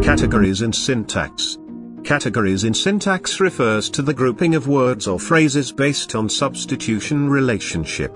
Categories in syntax. Categories in syntax refers to the grouping of words or phrases based on substitution relationship.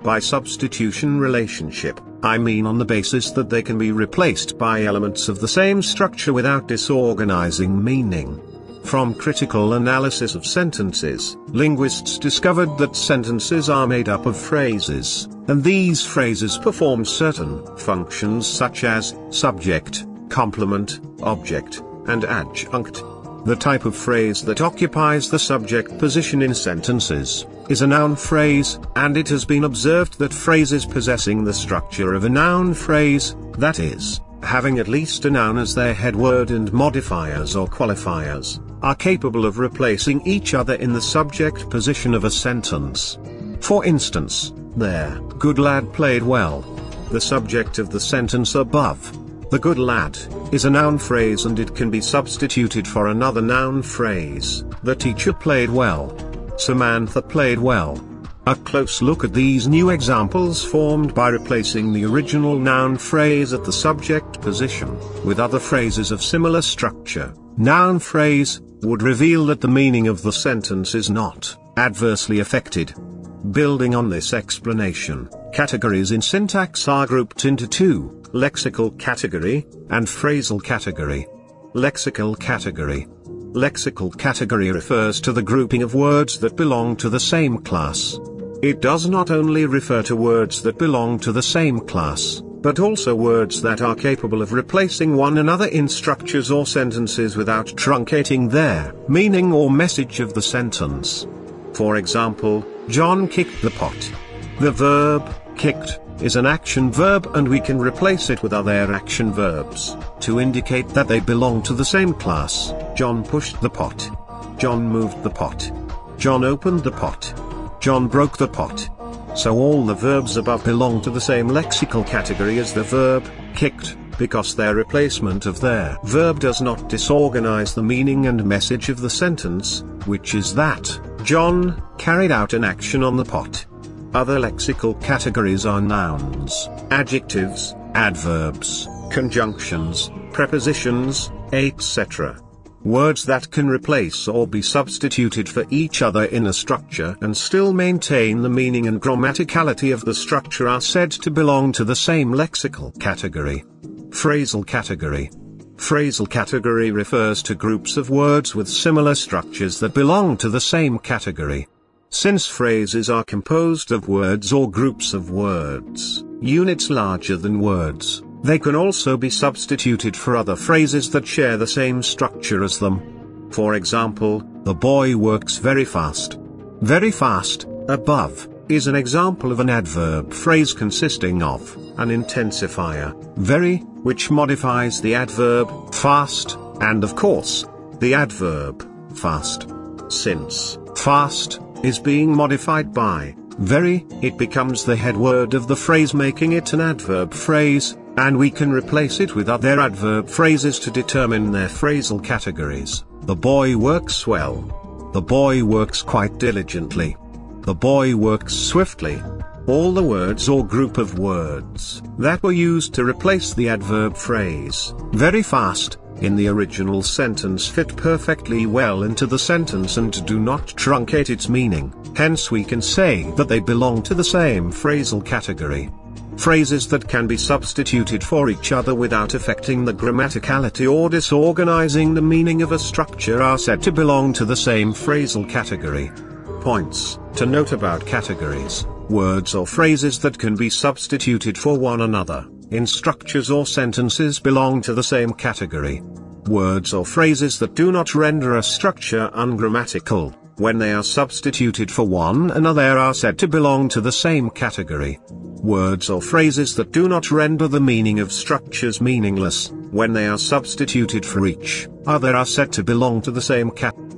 By substitution relationship, I mean on the basis that they can be replaced by elements of the same structure without disorganizing meaning. From critical analysis of sentences, linguists discovered that sentences are made up of phrases, and these phrases perform certain functions such as subject, complement, object, and adjunct. The type of phrase that occupies the subject position in sentences is a noun phrase, and it has been observed that phrases possessing the structure of a noun phrase, that is, having at least a noun as their head word and modifiers or qualifiers, are capable of replacing each other in the subject position of a sentence. For instance, there, good lad played well. The subject of the sentence above, the good lad, is a noun phrase and it can be substituted for another noun phrase, the teacher played well. Samantha played well. A close look at these new examples formed by replacing the original noun phrase at the subject position with other phrases of similar structure, noun phrase, would reveal that the meaning of the sentence is not adversely affected. Building on this explanation, categories in syntax are grouped into two: lexical category and phrasal category. Lexical category. Lexical category refers to the grouping of words that belong to the same class. It does not only refer to words that belong to the same class, but also words that are capable of replacing one another in structures or sentences without truncating their meaning or message of the sentence. For example, John kicked the pot. The verb, kicked, is an action verb and we can replace it with other action verbs to indicate that they belong to the same class. John pushed the pot. John moved the pot. John opened the pot. John broke the pot. So all the verbs above belong to the same lexical category as the verb, kicked, because their replacement of their verb does not disorganize the meaning and message of the sentence, which is that John carried out an action on the pot. Other lexical categories are nouns, adjectives, adverbs, conjunctions, prepositions, etc. Words that can replace or be substituted for each other in a structure and still maintain the meaning and grammaticality of the structure are said to belong to the same lexical category. Phrasal category. Phrasal category refers to groups of words with similar structures that belong to the same category. Since phrases are composed of words or groups of words, units larger than words, they can also be substituted for other phrases that share the same structure as them. For example, the boy works very fast. Very fast, above, is an example of an adverb phrase consisting of an intensifier, very, which modifies the adverb fast, and of course, the adverb fast. Since fast is being modified by very, it becomes the head word of the phrase, making it an adverb phrase, and we can replace it with other adverb phrases to determine their phrasal categories. The boy works well. The boy works quite diligently. The boy works swiftly. All the words or group of words that were used to replace the adverb phrase, very fast, in the original sentence fit perfectly well into the sentence and do not truncate its meaning, hence we can say that they belong to the same phrasal category. Phrases that can be substituted for each other without affecting the grammaticality or disorganizing the meaning of a structure are said to belong to the same phrasal category. Points to note about categories: words or phrases that can be substituted for one another in structures or sentences belong to the same category. Words or phrases that do not render a structure ungrammatical, when they are substituted for one another are said to belong to the same category. Words or phrases that do not render the meaning of structures meaningless, when they are substituted for each other are said to belong to the same category.